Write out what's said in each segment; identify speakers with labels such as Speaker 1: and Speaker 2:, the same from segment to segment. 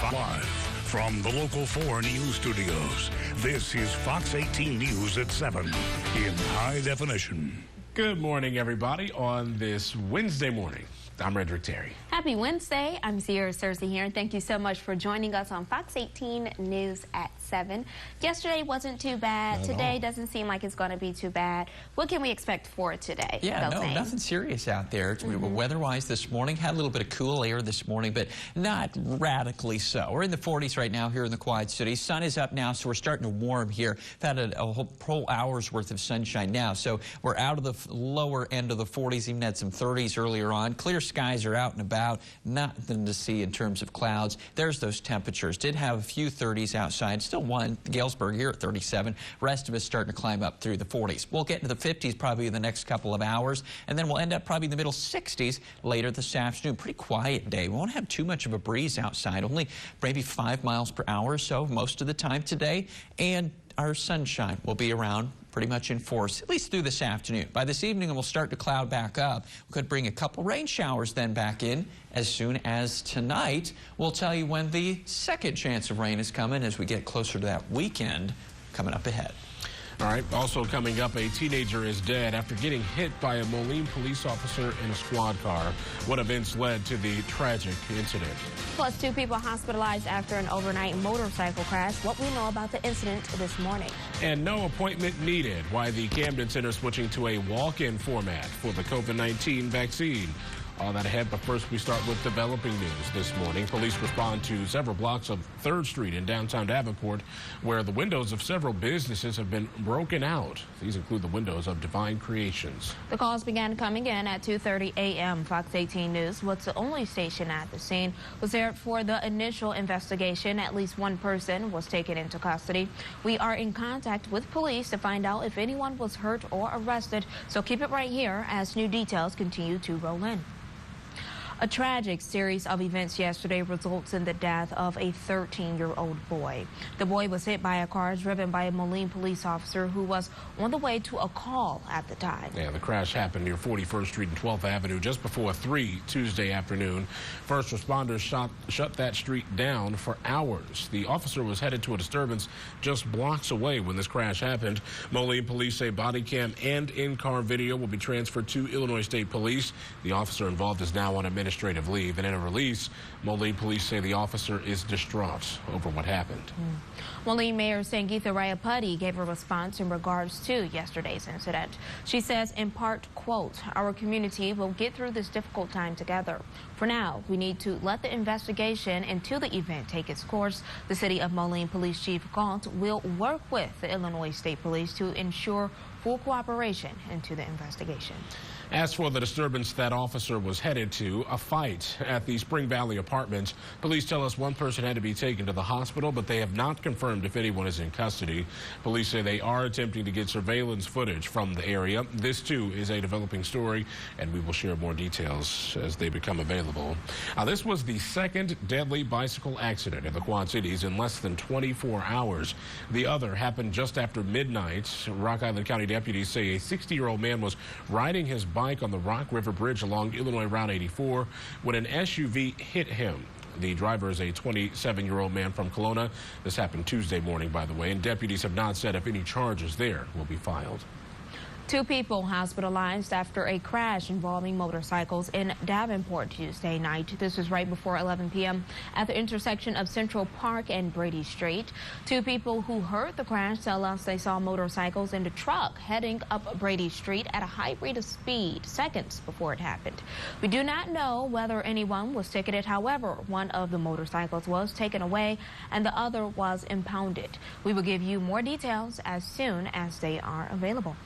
Speaker 1: Live from the Local 4 News Studios, this is Fox 18 News at 7 in high definition.
Speaker 2: Good morning, everybody, on this Wednesday morning. I'm Redrick Terry.
Speaker 3: Happy Wednesday. I'm Sierra Cersei here, and thank you so much for joining us on Fox 18 News at 7. Yesterday wasn't too bad. Today doesn't seem like it's going to be too bad. What can we expect for today?
Speaker 4: Yeah, nothing serious out there. Weather-wise this morning, had a little bit of cool air this morning, but not radically so. We're in the 40s right now here in the Quad Cities. Sun is up now, so we're starting to warm here. We've had a whole hour's worth of sunshine now, so we're out of the lower end of the 40s, even had some 30s earlier on. Clear skies are out and about, nothing to see in terms of clouds. There's those temperatures. Did have a few 30s outside, still one, Galesburg here at 37. Rest of us starting to climb up through the 40s. We'll get into the 50s probably in the next couple of hours, and then we'll end up probably in the middle 60s later this afternoon. Pretty quiet day. We won't have too much of a breeze outside, only maybe 5 miles per hour or so most of the time today, and our sunshine will be around pretty much in force, at least through this afternoon. By this evening, we'll start to cloud back up. We could bring a couple rain showers then back in as soon as tonight. We'll tell you when the second chance of rain is coming as we get closer to that weekend coming up ahead.
Speaker 2: All right, also coming up, a teenager is dead after getting hit by a Moline police officer in a squad car. What events led to the tragic incident?
Speaker 3: Plus, 2 people hospitalized after an overnight motorcycle crash. What we know about the incident this morning.
Speaker 2: And no appointment needed. Why the Camden Center switching to a walk-in format for the COVID-19 vaccine. All that ahead, but first we start with developing news this morning. Police respond to several blocks of 3rd Street in downtown Davenport, where the windows of several businesses have been broken out. These include the windows of Divine Creations.
Speaker 3: The calls began coming in at 2:30 a.m. Fox 18 News, what's the only station at the scene, was there for the initial investigation. At least one person was taken into custody. We are in contact with police to find out if anyone was hurt or arrested, so keep it right here as new details continue to roll in. A tragic series of events yesterday results in the death of a 13-year-old boy. The boy was hit by a car driven by a Moline police officer who was on the way to a call at the time.
Speaker 2: Yeah, the crash happened near 41st Street and 12th Avenue just before 3 Tuesday afternoon. First responders shut that street down for hours. The officer was headed to a disturbance just blocks away when this crash happened. Moline police say body cam and in-car video will be transferred to Illinois State Police. The officer involved is now on administrative leave, and in a release, Moline police say the officer is distraught over what happened.
Speaker 3: Moline Mayor Sangeetha Rayapati gave a response in regards to yesterday's incident. She says, in part, quote, "Our community will get through this difficult time together. For now, we need to let the investigation into the event take its course. The City of Moline Police Chief Galt will work with the Illinois State Police to ensure full cooperation into the investigation."
Speaker 2: As for the disturbance that officer was headed to, a fight at the Spring Valley apartments. Police tell us one person had to be taken to the hospital, but they have not confirmed if anyone is in custody. Police say they are attempting to get surveillance footage from the area. This, too, is a developing story, and we will share more details as they become available. This was the second deadly bicycle accident in the Quad Cities in less than 24 hours. The other happened just after midnight. Rock Island County deputies say a 60-year-old man was riding his bike on the Rock River Bridge along Illinois Route 84 when an SUV hit him. The driver is a 27-year-old man from Kelowna. This happened Tuesday morning, by the way, and deputies have not said if any charges there will be filed.
Speaker 3: 2 people hospitalized after a crash involving motorcycles in Davenport Tuesday night. This was right before 11 p.m. at the intersection of Central Park and Brady Street. 2 people who heard the crash tell us they saw motorcycles in the truck heading up Brady Street at a high rate of speed seconds before it happened. We do not know whether anyone was ticketed. However, one of the motorcycles was taken away and the other was impounded. We will give you more details as soon as they are available.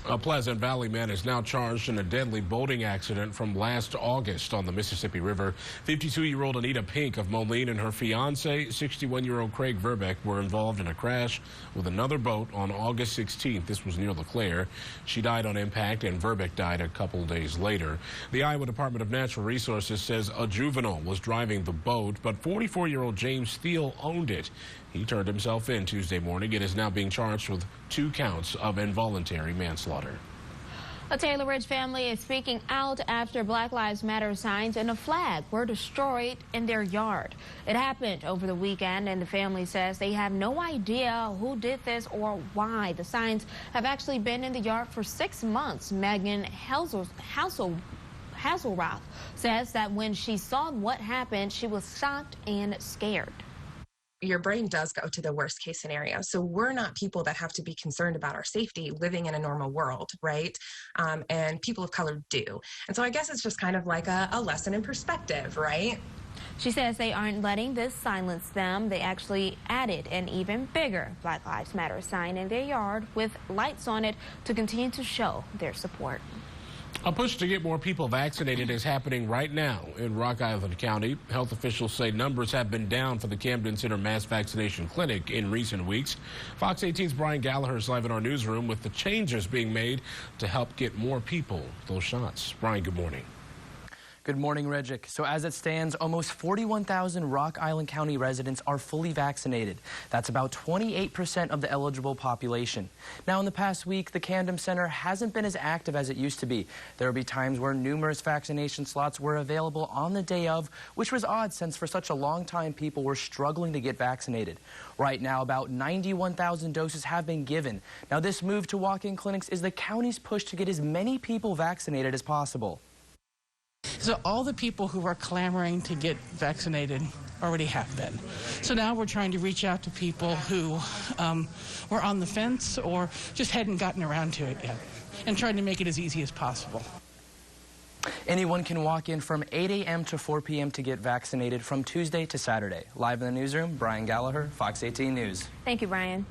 Speaker 2: A Pleasant Valley man is now charged in a deadly boating accident from last August on the Mississippi River. 52-year-old Anita Pink of Moline and her fiance, 61-year-old Craig Verbeck, were involved in a crash with another boat on August 16th. This was near LeClaire. She died on impact, and Verbeck died a couple days later. The Iowa Department of Natural Resources says a juvenile was driving the boat, but 44-year-old James Steele owned it. He turned himself in Tuesday morning and is now being charged with 2 counts of involuntary manslaughter.
Speaker 3: A Taylor Ridge family is speaking out after Black Lives Matter signs and a flag were destroyed in their yard. It happened over the weekend, and the family says they have no idea who did this or why. The signs have actually been in the yard for 6 months. Megan Hazelroth says that when she saw what happened, she was shocked and scared.
Speaker 5: Your brain does go to the worst case scenario. So we're not people that have to be concerned about our safety living in a normal world, right? And people of color do. And so I guess it's just kind of like a lesson in perspective, right?
Speaker 3: She says they aren't letting this silence them. They actually added an even bigger Black Lives Matter sign in their yard with lights on it to continue to show their support.
Speaker 2: A push to get more people vaccinated is happening right now in Rock Island County. Health officials say numbers have been down for the Camden Center Mass Vaccination Clinic in recent weeks. Fox 18's Brian Gallagher is live in our newsroom with the changes being made to help get more people those shots. Brian, good morning.
Speaker 6: Good morning, Regic. So as it stands, almost 41,000 Rock Island County residents are fully vaccinated. That's about 28% of the eligible population. Now, in the past week, the Camden Center hasn't been as active as it used to be. There will be times where numerous vaccination slots were available on the day of, which was odd since for such a long time people were struggling to get vaccinated. Right now, about 91,000 doses have been given. Now, this move to walk-in clinics is the county's push to get as many people vaccinated as possible.
Speaker 7: So all the people who are clamoring to get vaccinated already have been. So now we're trying to reach out to people who were on the fence or just hadn't gotten around to it yet, and trying to make it as easy as possible.
Speaker 6: Anyone can walk in from 8 a.m. to 4 p.m. to get vaccinated from Tuesday to Saturday. Live in the newsroom, Brian Gallagher, Fox 18 News.
Speaker 3: Thank you, Brian.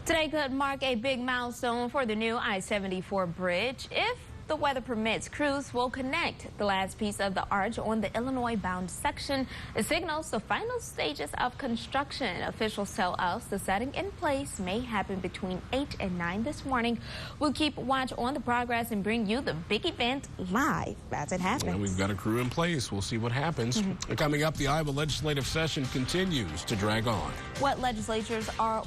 Speaker 3: Today could mark a big milestone for the new I-74 bridge. If the weather permits, crews will connect the last piece of the arch on the Illinois-bound section. It signals the final stages of construction. Officials tell us the setting in place may happen between 8 and 9 this morning. We'll keep watch on the progress and bring you the big event live as it happens.
Speaker 2: Well, we've got a crew in place. We'll see what happens. Coming up, the Iowa legislative session continues to drag on.
Speaker 3: What legislatures are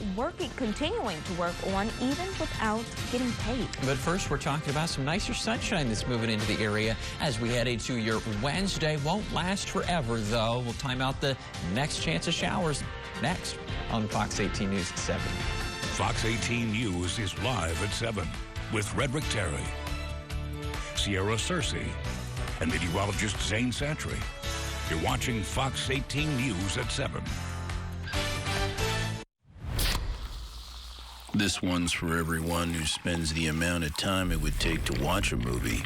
Speaker 3: continuing to work on even without getting paid.
Speaker 4: But first, we're talking about some nicer sunshine that's moving into the area as we head into your Wednesday. Won't last forever, though. We'll time out the next chance of showers next on Fox 18 News at 7.
Speaker 1: Fox 18 News is live at 7 with Redrick Terry, Sierra Cersei, and meteorologist Zane Santry. You're watching Fox 18 News at 7.
Speaker 8: This one's for everyone who spends the amount of time it would take to watch a movie,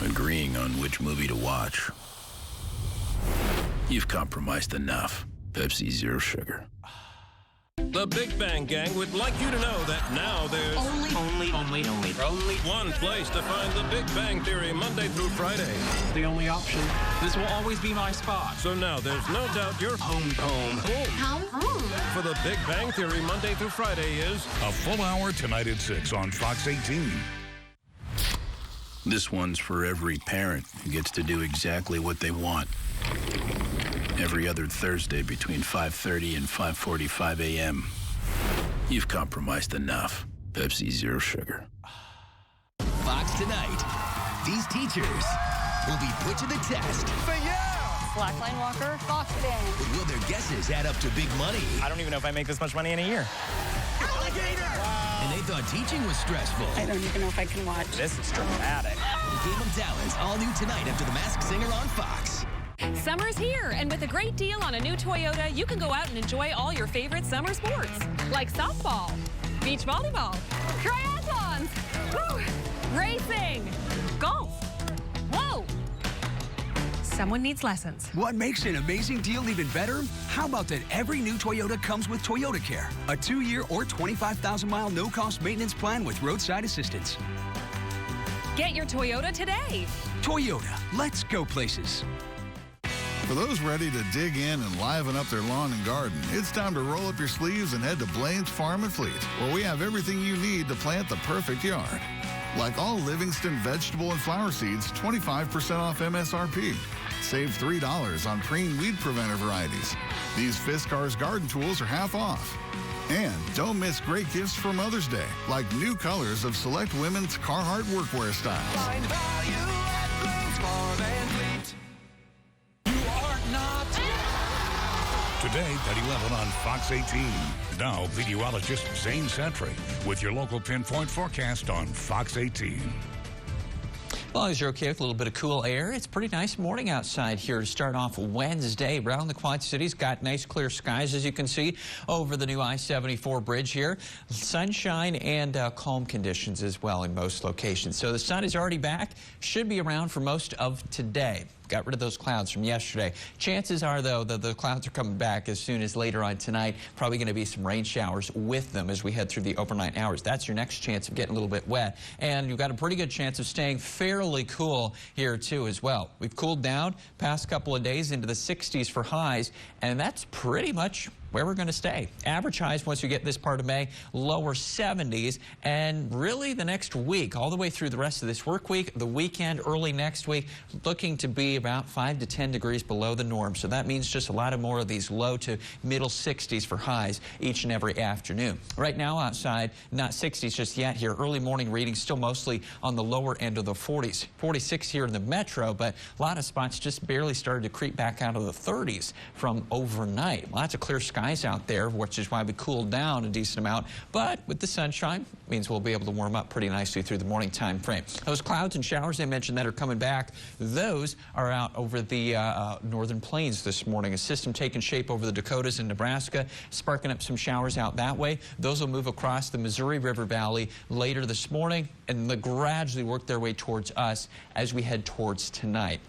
Speaker 8: agreeing on which movie to watch. You've compromised enough. Pepsi Zero Sugar.
Speaker 9: The Big Bang Gang would like you to know that now there's only one place to find the Big Bang Theory Monday through Friday.
Speaker 10: The only option. This will always be my spot.
Speaker 9: So now there's no doubt you're home. For the Big Bang Theory Monday through Friday is
Speaker 1: a full hour tonight at 6 on Fox 18.
Speaker 8: This one's for every parent who gets to do exactly what they want. Every other Thursday between 5:30 and 5:45 a.m. You've compromised enough. Pepsi Zero Sugar.
Speaker 11: Fox tonight. These teachers will be put to the test.
Speaker 12: Slackline Walker, Fox Dan.
Speaker 11: But will their guesses add up to big money?
Speaker 10: I don't even know if I make this much money in a year.
Speaker 11: Alligator! And they thought teaching was stressful.
Speaker 12: I don't even know if I can watch.
Speaker 10: This is dramatic.
Speaker 11: Game of Talents, all new tonight after The Masked Singer on Fox.
Speaker 13: Summer's here, and with a great deal on a new Toyota, you can go out and enjoy all your favorite summer sports, like softball, beach volleyball, triathlons, racing, golf. Whoa! Someone needs lessons.
Speaker 14: What makes an amazing deal even better? How about that every new Toyota comes with Toyota Care, a 2-year or 25,000-mile no-cost maintenance plan with roadside assistance.
Speaker 13: Get your Toyota today.
Speaker 14: Toyota, let's go places.
Speaker 15: For those ready to dig in and liven up their lawn and garden, it's time to roll up your sleeves and head to Blaine's Farm and Fleet, where we have everything you need to plant the perfect yard. Like all Livingston vegetable and flower seeds, 25% off MSRP. Save $3 on preen weed preventer varieties. These Fiskars garden tools are half off. And don't miss great gifts for Mother's Day, like new colors of select women's Carhartt workwear styles.
Speaker 16: Find value at Green's Farm and Fleet. You are not.
Speaker 1: Today at 11 on Fox 18. Now, meteorologist Zane Santry with your local pinpoint forecast on Fox 18.
Speaker 4: As long as you're okay with a little bit of cool air, it's a pretty nice morning outside here to start off Wednesday. Around the Quad Cities, got nice clear skies, as you can see, over the new I-74 bridge here. Sunshine and calm conditions as well in most locations. So the sun is already back, should be around for most of today. Got rid of those clouds from yesterday. Chances are, though, that the clouds are coming back as soon as later on tonight. Probably going to be some rain showers with them as we head through the overnight hours. That's your next chance of getting a little bit wet. And you've got a pretty good chance of staying fairly cool here, too, as well. We've cooled down past couple of days into the 60s for highs, and that's pretty much where we're going to stay. Average highs once you get this part of May, lower 70s, and really the next week, all the way through the rest of this work week, the weekend, early next week, looking to be about 5 to 10 degrees below the norm. So that means just a lot of more of these low to middle 60s for highs each and every afternoon. Right now outside, not 60s just yet here. Early morning readings still mostly on the lower end of the 40s. 46 here in the metro, but a lot of spots just barely started to creep back out of the 30s from overnight. Lots of clear skies out there, which is why we cooled down a decent amount. But with the sunshine, means we'll be able to warm up pretty nicely through the morning time frame. Those clouds and showers I mentioned that are coming back, those are out over the northern plains this morning. A system taking shape over the Dakotas and Nebraska, sparking up some showers out that way. Those will move across the Missouri River Valley later this morning and they'll gradually work their way towards us as we head towards tonight.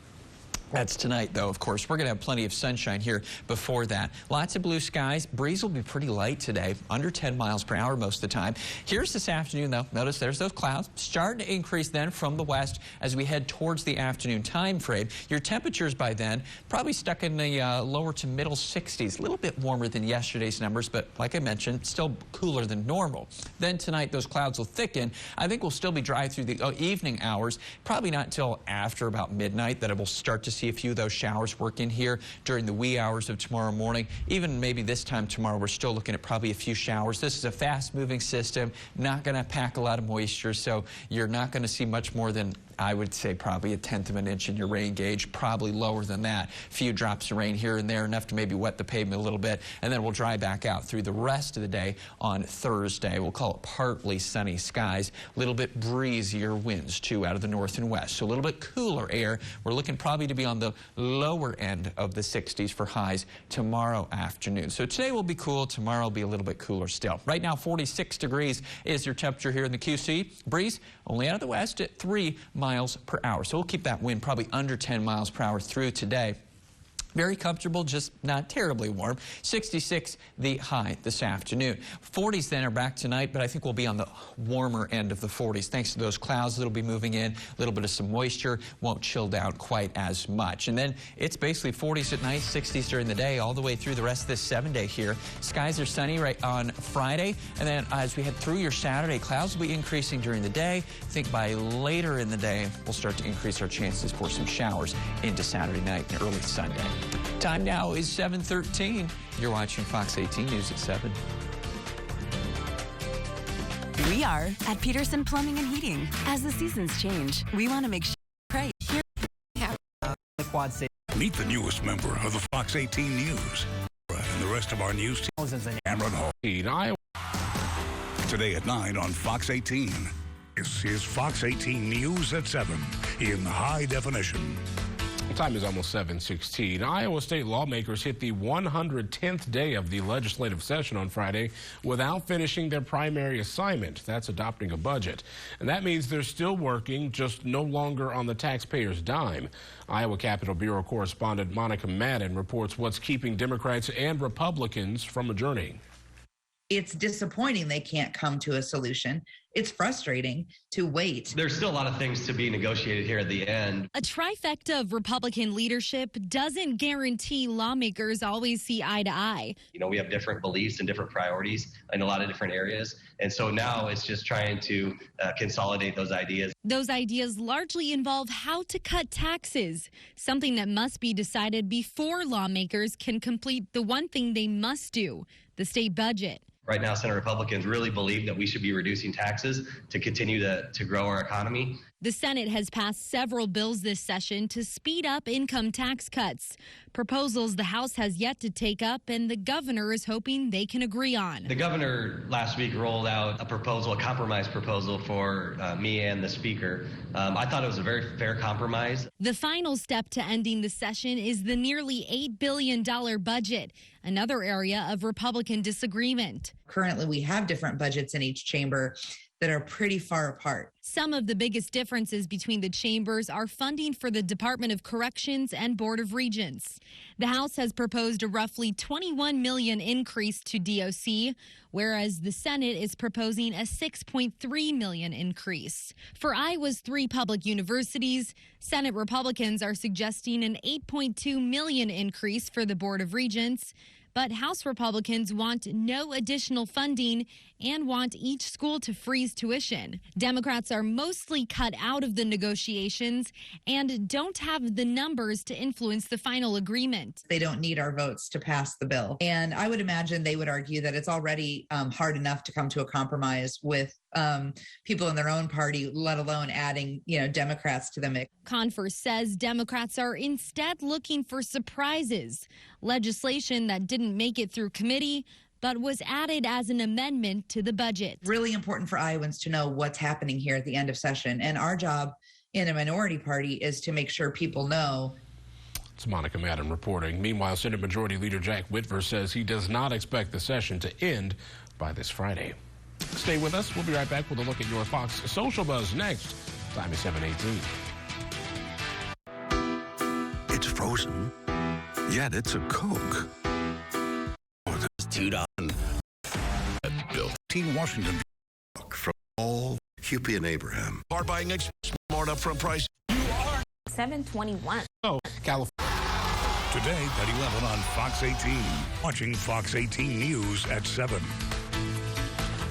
Speaker 4: That's tonight, though, of course. We're going to have plenty of sunshine here before that. Lots of blue skies. Breeze will be pretty light today, under 10 miles per hour most of the time. Here's this afternoon, though. Notice there's those clouds starting to increase then from the west as we head towards the afternoon time frame. Your temperatures by then probably stuck in the lower to middle 60s. A little bit warmer than yesterday's numbers, but like I mentioned, still cooler than normal. Then tonight, those clouds will thicken. I think we'll still be dry through the evening hours. Probably not until after about midnight that it will start to see a few of those showers work in here during the wee hours of tomorrow morning. Even maybe this time tomorrow, we're still looking at probably a few showers. This is a fast-moving system, not going to pack a lot of moisture, so you're not going to see much more than, I would say, probably a 1/10 of an inch in your rain gauge, probably lower than that. A few drops of rain here and there, enough to maybe wet the pavement a little bit, and then we'll dry back out through the rest of the day on Thursday. We'll call it partly sunny skies, a little bit breezier winds, too, out of the north and west. So a little bit cooler air. We're looking probably to be on the lower end of the 60s for highs tomorrow afternoon. So today will be cool. Tomorrow will be a little bit cooler still. Right now, 46 degrees is your temperature here in the QC. Breeze only out of the west at 3 miles per hour. So we'll keep that wind probably under 10 miles per hour through today. Very comfortable, just not terribly warm. 66 the high this afternoon. 40s then are back tonight, but I think we'll be on the warmer end of the 40s thanks to those clouds that'll be moving in. A little bit of some moisture, won't chill down quite as much. And then it's basically 40s at night, 60s during the day, all the way through the rest of this 7-day here. Skies are sunny right on Friday, and then as we head through your Saturday, clouds will be increasing during the day. I think by later in the day, we'll start to increase our chances for some showers into Saturday night and early Sunday. Time now is 7:13. You're watching Fox 18 News at 7.
Speaker 17: We are at Peterson Plumbing and Heating. As the seasons change, we want to make sure right here
Speaker 18: the Quad City.
Speaker 1: Meet the newest member of the Fox 18 News and the rest of our news team. Cameron Hall. Today at 9 on Fox 18. This is Fox 18 News at 7 in high definition.
Speaker 2: The time is almost 7:16. Iowa state lawmakers hit the 110th day of the legislative session on Friday without finishing their primary assignment. That's adopting a budget. And that means they're still working, just no longer on the taxpayer's dime. Iowa Capitol Bureau correspondent Monica Madden reports what's keeping Democrats and Republicans from adjourning.
Speaker 19: It's disappointing they can't come to a solution. It's frustrating to wait.
Speaker 20: There's still a lot of things to be negotiated here at the end.
Speaker 21: A trifecta of Republican leadership doesn't guarantee lawmakers always see eye to eye.
Speaker 20: You know, we have different beliefs and different priorities in a lot of different areas. And so now it's just trying to consolidate those ideas.
Speaker 21: Those ideas largely involve how to cut taxes, something that must be decided before lawmakers can complete the one thing they must do, the state budget.
Speaker 20: Right now, Senate Republicans really believe that we should be reducing taxes to continue to grow our economy.
Speaker 21: The Senate has passed several bills this session to speed up income tax cuts. Proposals the House has yet to take up, and the governor is hoping they can agree on.
Speaker 20: The governor last week rolled out a compromise proposal for me and the speaker. I thought it was a very fair compromise.
Speaker 21: The final step to ending the session is the nearly $8 billion budget, another area of Republican disagreement.
Speaker 19: Currently, we have different budgets in each chamber that are pretty far apart.
Speaker 21: Some of the biggest differences between the chambers are funding for the Department of Corrections and Board of Regents. The House has proposed a roughly $21 million increase to DOC, whereas the Senate is proposing a $6.3 million increase. For Iowa's 3 public universities, Senate Republicans are suggesting an $8.2 million increase for the Board of Regents, but House Republicans want no additional funding and want each school to freeze tuition. Democrats are mostly cut out of the negotiations and don't have the numbers to influence the final agreement.
Speaker 19: They don't need our votes to pass the bill. And I would imagine they would argue that it's already hard enough to come to a compromise with people in their own party, let alone adding, Democrats to the mix.
Speaker 21: Confer says Democrats are instead looking for surprises, legislation that didn't make it through committee, but was added as an amendment to the budget.
Speaker 19: Really important for Iowans to know what's happening here at the end of session. And our job in a minority party is to make sure people know.
Speaker 2: It's Monica Madden reporting. Meanwhile, Senate Majority Leader Jack Whitver says he does not expect the session to end by this Friday. Stay with us. We'll be right back with a look at your Fox Social Buzz next. Time is 7:18.
Speaker 5: It's frozen, yet it's a Coke. Oh, there's $2. Bill Team Washington from all Hupy and Abraham. Car buying smart upfront price.
Speaker 3: 721.
Speaker 2: Oh, California.
Speaker 1: Today at 11 on Fox 18. Watching Fox 18 News at 7.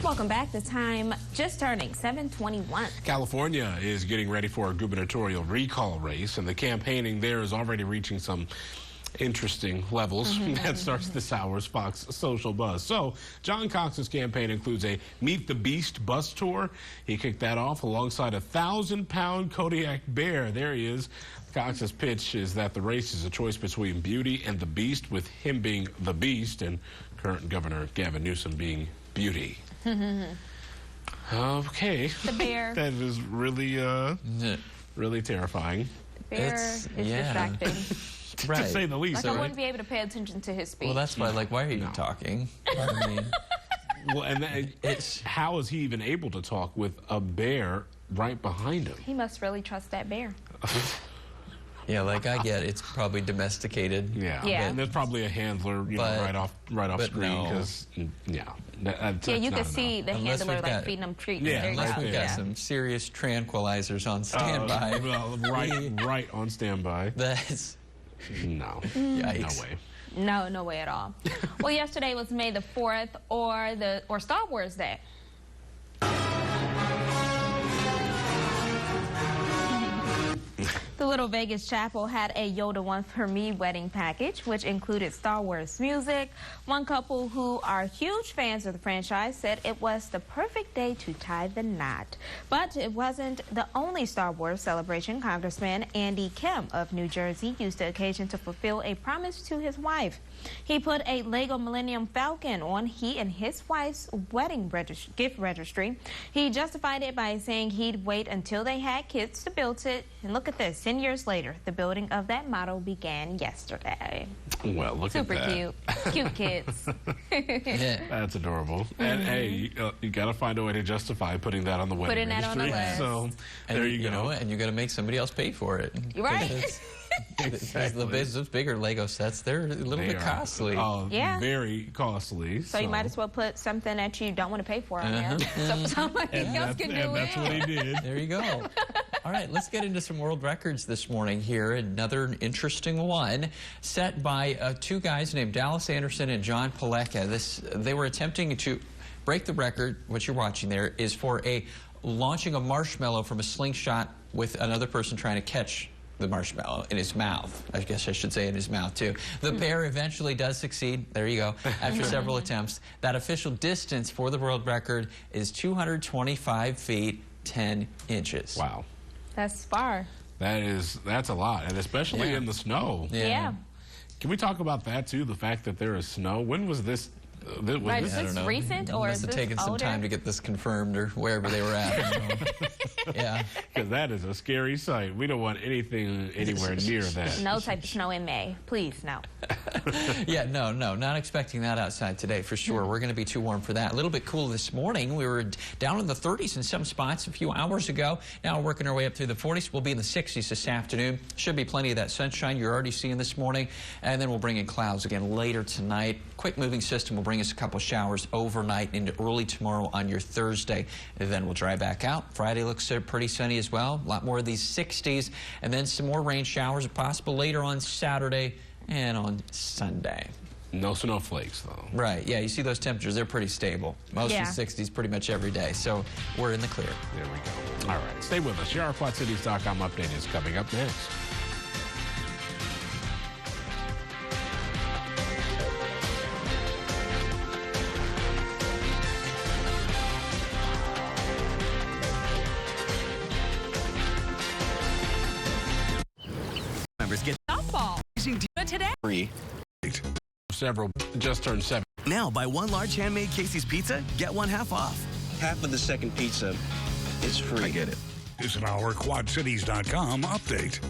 Speaker 3: Welcome back. The time just turning 7:21.
Speaker 2: California is getting ready for a gubernatorial recall race, and the campaigning there is already reaching some interesting levels. That starts this hour's Fox Social Buzz. So John Cox's campaign includes a Meet the Beast bus tour. He kicked that off alongside a 1,000-pound Kodiak bear. There he is. Cox's pitch is that the race is a choice between Beauty and the Beast, with him being the Beast and current Governor Gavin Newsom being Beauty. Okay.
Speaker 3: The bear.
Speaker 2: That is really, really terrifying.
Speaker 3: The bear is distracting.
Speaker 2: Right. To say the least.
Speaker 3: Like I wouldn't be able to pay attention to his speech.
Speaker 4: Well, that's why, why are you talking? I mean,
Speaker 2: well, and how is he even able to talk with a bear right behind him?
Speaker 3: He must really trust that bear.
Speaker 4: Yeah, I get it's probably domesticated.
Speaker 2: Yeah. And there's probably a handler, right off screen, because
Speaker 3: you can see the handler feeding them treats.
Speaker 4: Yeah, unless we've got some serious tranquilizers on standby.
Speaker 2: Right on standby.
Speaker 4: That's
Speaker 2: no.
Speaker 4: Yikes.
Speaker 2: No way.
Speaker 3: No way at all. Well, yesterday was May the 4th, or Star Wars Day. The Little Vegas Chapel had a Yoda One For Me wedding package, which included Star Wars music. One couple who are huge fans of the franchise said it was the perfect day to tie the knot. But it wasn't the only Star Wars celebration. Congressman Andy Kim of New Jersey used the occasion to fulfill a promise to his wife. He put a Lego Millennium Falcon on he and his wife's wedding gift registry. He justified it by saying he'd wait until they had kids to build it. And look at this, 10 years later, the building of that model began yesterday.
Speaker 2: Well, look
Speaker 3: Super
Speaker 2: at that.
Speaker 3: Super cute. Cute kids.
Speaker 2: That's adorable. And hey, you got to find a way to justify putting that on the wedding registry.
Speaker 3: Putting that on the list.
Speaker 2: So there you go.
Speaker 4: And you got to make somebody else pay for it.
Speaker 3: Right.
Speaker 4: Those bigger Lego sets, they're a little bit costly.
Speaker 2: Oh, very costly.
Speaker 3: So you might as well put something that you don't want to pay for on there. So somebody else can do it.
Speaker 2: That's what he did.
Speaker 4: There you go. All right, let's get into some world records this morning here. Another interesting one set by two guys named Dallas Anderson and John Paleka. They were attempting to break the record. What you're watching there is for launching a marshmallow from a slingshot with another person trying to catch the marshmallow in his mouth. I guess I should say in his mouth, too. The bear eventually does succeed. There you go. After several attempts, that official distance for the world record is 225 feet, 10 inches.
Speaker 2: Wow.
Speaker 3: That's far.
Speaker 2: That's a lot, and especially in the snow.
Speaker 3: Yeah.
Speaker 2: Can we talk about that, too, the fact that there is snow? When was this?
Speaker 3: Right, is this recent or is
Speaker 4: Must have
Speaker 3: this
Speaker 4: taken some
Speaker 3: older?
Speaker 4: time to get this confirmed or wherever they were at. Yeah.
Speaker 2: Because that is a scary sight. We don't want anything anywhere near that.
Speaker 3: No type of snow in May. Please, no.
Speaker 4: Yeah, no, not expecting that outside today for sure. We're going to be too warm for that. A little bit cool this morning. We were down in the 30s in some spots a few hours ago. Now we're working our way up through the 40s. We'll be in the 60s this afternoon. Should be plenty of that sunshine you're already seeing this morning. And then we'll bring in clouds again later tonight. Quick moving system will bring us a couple showers overnight into early tomorrow on your Thursday. And then we'll dry back out. Friday looks pretty sunny as well. A lot more of these 60s. And then some more rain showers possible later on Saturday and on Sunday.
Speaker 2: No snowflakes, though.
Speaker 4: Right. Yeah, you see those temperatures, they're pretty stable. Most of the 60s pretty much every day. So we're in the clear.
Speaker 2: There we go. All right. Stay with us. Your QuadCities.com update is coming up next.
Speaker 11: Members get
Speaker 13: softball today.
Speaker 2: Several just turned 7.
Speaker 11: Now buy one large handmade Casey's pizza, get one half off.
Speaker 7: Half of the second pizza is free.
Speaker 5: I get it.
Speaker 1: This is our QuadCities.com update.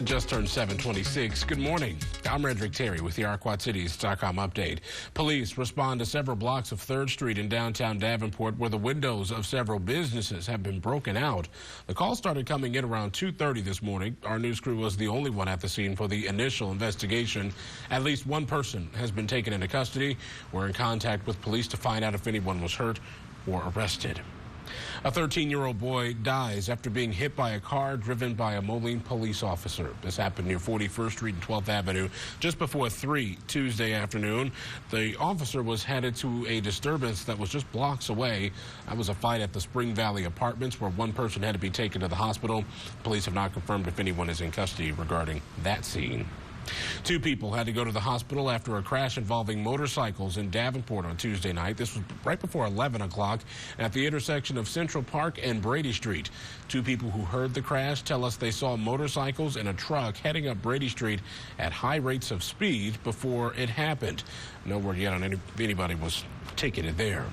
Speaker 2: Just turned 7:26. Good morning. I'm Redrick Terry with the QuadCities.com update. Police respond to several blocks of 3rd Street in downtown Davenport where the windows of several businesses have been broken out. The call started coming in around 2:30 this morning. Our news crew was the only one at the scene for the initial investigation. At least one person has been taken into custody. We're in contact with police to find out if anyone was hurt or arrested. A 13-year-old boy dies after being hit by a car driven by a Moline police officer. This happened near 41st Street and 12th Avenue just before 3 Tuesday afternoon. The officer was headed to a disturbance that was just blocks away. That was a fight at the Spring Valley Apartments where one person had to be taken to the hospital. Police have not confirmed if anyone is in custody regarding that scene. 2 people had to go to the hospital after a crash involving motorcycles in Davenport on Tuesday night. This was right before 11 o'clock at the intersection of Central Park and Brady Street. 2 people who heard the crash tell us they saw motorcycles and a truck heading up Brady Street at high rates of speed before it happened. No word yet on if anybody was ticketed there.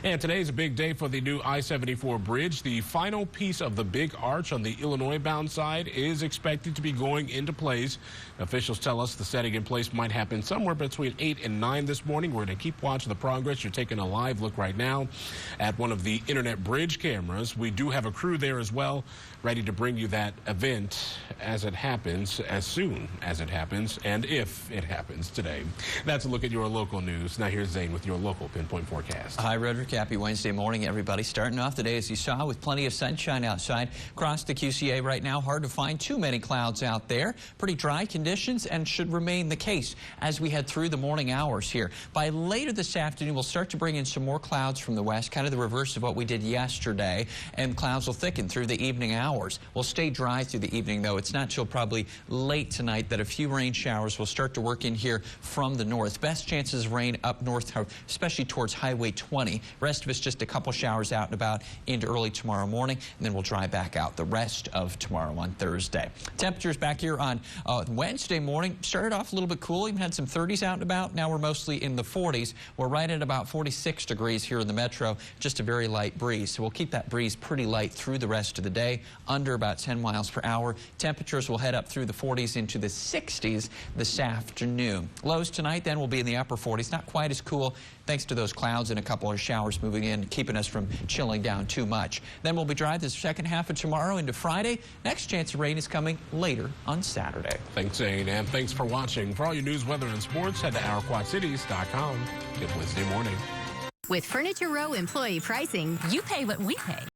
Speaker 2: And today's a big day for the new I-74 bridge. The final piece of the big arch on the Illinois-bound side is expected to be going into place. Officials tell us the setting in place might happen somewhere between 8 and 9 this morning. We're going to keep watching the progress. You're taking a live look right now at one of the Internet bridge cameras. We do have a crew there as well, ready to bring you that event as it happens, as soon as it happens, and if it happens today. That's a look at your local news. Now here's Zane with your local Pinpoint forecast.
Speaker 4: Hi, Redrick. Happy Wednesday morning, everybody. Starting off the day, as you saw, with plenty of sunshine outside. Across the QCA right now, hard to find too many clouds out there. Pretty dry conditions and should remain the case as we head through the morning hours here. By later this afternoon, we'll start to bring in some more clouds from the west, kind of the reverse of what we did yesterday, and clouds will thicken through the evening hours. We'll stay dry through the evening, though. It's not till probably late tonight that a few rain showers will start to work in here from the north. Best chances of rain up north, especially towards Highway 20. Rest of us just a couple showers out and about into early tomorrow morning, and then we'll dry back out the rest of tomorrow on Thursday. Temperatures back here on Wednesday morning started off a little bit cool. Even had some 30s out and about. Now we're mostly in the 40s. We're right at about 46 degrees here in the metro. Just a very light breeze. So we'll keep that breeze pretty light through the rest of the day, under about 10 miles per hour. Temperatures will head up through the 40s into the 60s this afternoon. Lows tonight then will be in the upper 40s. Not quite as cool thanks to those clouds and a couple of showers moving in, keeping us from chilling down too much. Then we'll be dry the second half of tomorrow into Friday. Next chance of rain is coming later on Saturday.
Speaker 2: Thanks, Zane, and thanks for watching. For all your news, weather, and sports, head to OurQuadCities.com. Good Wednesday morning.
Speaker 22: With Furniture Row employee pricing, you pay what we pay.